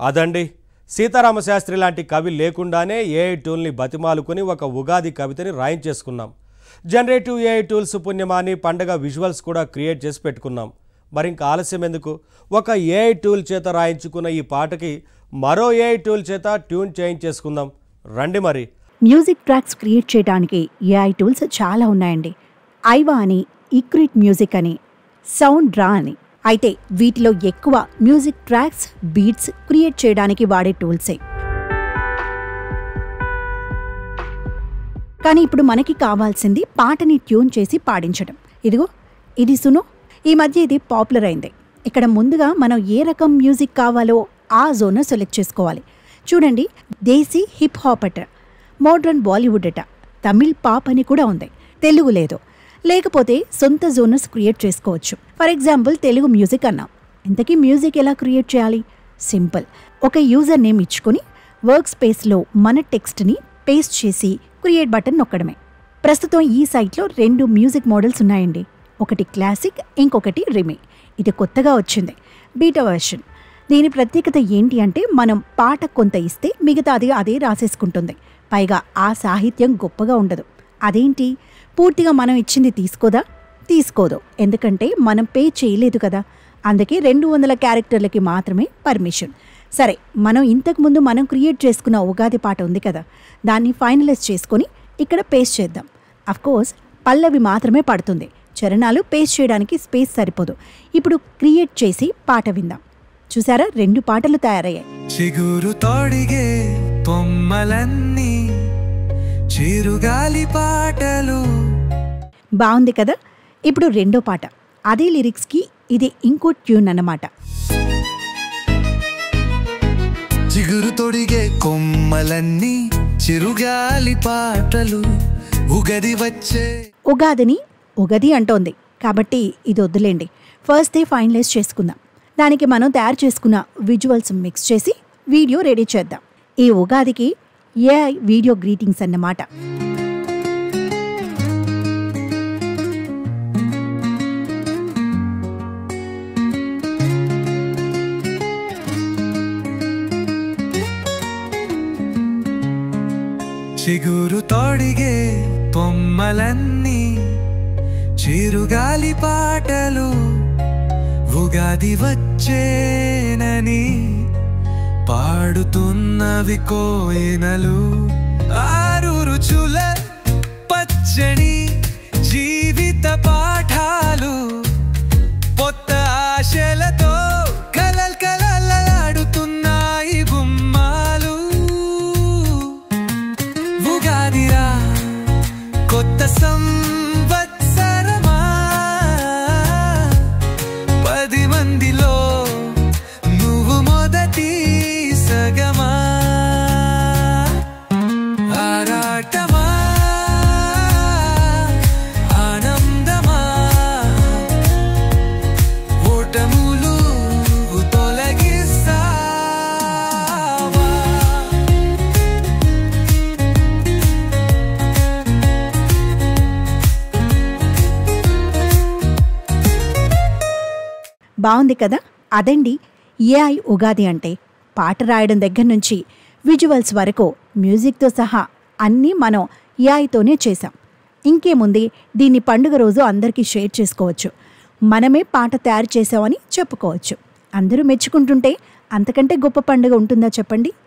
అదండి సీతారామశాస్త్రి లాంటి కవి లేకుండానే ఏఐ టూల్ని బతిమాలుకొని ఒక ఉగాది కవితని రాయించేసుకున్నాం. జనరేటివ్ ఏఐ టూల్స్ పుణ్యమాని పండగ విజువల్స్ కూడా క్రియేట్ చేసి పెట్టుకున్నాం. మరి ఇంకా ఆలస్యం ఎందుకు? ఒక ఏఐ టూల్ చేత రాయించుకున్న ఈ పాటకి మరో ఏఐ టూల్ చేత ట్యూన్ చేయించేసుకుందాం రండి. మరి మ్యూజిక్ ట్రాక్స్ క్రియేట్ చేయడానికి ఏఐ టూల్స్ చాలా ఉన్నాయండి. ఐవా అని, ఈక్రిట్ మ్యూజిక్ అని, సౌండ్ డ్రా అని. అయితే వీటిలో ఎక్కువ మ్యూజిక్ ట్రాక్స్, బీట్స్ క్రియేట్ చేయడానికి వాడే టూల్సే. కానీ ఇప్పుడు మనకి కావాల్సింది పాటని ట్యూన్ చేసి పాడించడం. ఇదిగో ఇది సునో. ఈ మధ్య ఇది పాపులర్ అయింది. ఇక్కడ ముందుగా మనం ఏ రకం మ్యూజిక్ కావాలో ఆ జోన్ సెలెక్ట్ చేసుకోవాలి. చూడండి, దేశీ హిప్ హాప్ అట, మోడ్రన్ బాలీవుడ్ అట, తమిళ్ పాప్ అని కూడా ఉంది. తెలుగు లేదు. లేకపోతే సొంత జోనర్స్ క్రియేట్ చేసుకోవచ్చు. ఫర్ ఎగ్జాంపుల్ తెలుగు మ్యూజిక్ అన్నాం. ఇంతకీ మ్యూజిక్ ఎలా క్రియేట్ చేయాలి? సింపుల్. ఒక యూజర్ నేమ్ ఇచ్చుకొని వర్క్ స్పేస్లో మన టెక్స్ట్ని పేస్ట్ చేసి క్రియేట్ బటన్ నొక్కడమే. ప్రస్తుతం ఈ సైట్లో 2 మ్యూజిక్ మోడల్స్ ఉన్నాయండి. ఒకటి క్లాసిక్, ఇంకొకటి రిమే. ఇది కొత్తగా వచ్చింది, బీటా వర్షన్. దీని ప్రత్యేకత ఏంటి అంటే మనం పాట కొంత ఇస్తే మిగతాది అదే రాసేసుకుంటుంది. పైగా ఆ సాహిత్యం గొప్పగా ఉండదు. అదేంటి, పూర్తిగా మనం ఇచ్చింది తీసుకోదు. ఎందుకంటే మనం పే చేయలేదు కదా. అందుకే 200 క్యారెక్టర్లకి మాత్రమే పర్మిషన్. సరే, ఇంతకుముందు మనం క్రియేట్ చేసుకున్న ఉగాది పాట ఉంది కదా, దాన్ని ఫైనలైజ్ చేసుకొని ఇక్కడ పేస్ట్ చేద్దాం. అఫ్కోర్స్ పల్లవి మాత్రమే పడుతుంది, చరణాలు పేస్ట్ చేయడానికి స్పేస్ సరిపోదు. ఇప్పుడు క్రియేట్ చేసి పాట విందాం. చూసారా, 2 పాటలు తయారయ్యాయి. చిగురు తోడిగే పొమ్మలన్నీ చిరుగాలి పాటలు. బాగుంది కదా. ఇప్పుడు రెండో పాట, అదే లిరిక్స్కి ఇది ఇంకో ట్యూన్ అన్నమాట. చిగురు తొడిగే కొమ్మలన్నీ చిరుగాలి పాటలు, ఉగది వచ్చే. ఉగాదిని ఉగది అంటోంది కాబట్టి ఇది వద్దులేండి. ఫస్ట్ డే ఫైనలైజ్ చేసుకుందాం. దానికి మనం తయారు చేసుకున్న విజువల్స్ మిక్స్ చేసి వీడియో రెడీ చేద్దాం. ఈ ఉగాదికి ఏఐ వీడియో గ్రీటింగ్స్ అన్నమాట. చిగురు తోడిగే పొమ్మలన్నీ చిరుగాలి పాటలు, ఉగాది వచ్చేనని పాడుతున్నవి కోయినలు. 6 రుచుల పచ్చడి జీవిత పాఠాలు, కొత్త ఆశలతో కలలాడుతున్నాయి గుమ్మాలు. ఉగాదిరా కొత్త సంవత్సరమా, 10 మందిలో నువ్వు మొదటి సగమా. ఆరాటమా ఆనందమా, ఓటములు తొలగిస్తావా. బాగుంది కదా. అదండి ఏఐ ఉగాది అంటే. పాట రాయడం దగ్గర నుంచి విజువల్స్ వరకు మ్యూజిక్తో సహా అన్నీ మనం ఏఐతోనే చేసాం. ఇంకేముంది, దీన్ని పండుగ రోజు అందరికీ షేర్ చేసుకోవచ్చు. మనమే పాట తయారు చేసామని చెప్పుకోవచ్చు. అందరూ మెచ్చుకుంటుంటే అంతకంటే గొప్ప పండుగ ఉంటుందా చెప్పండి.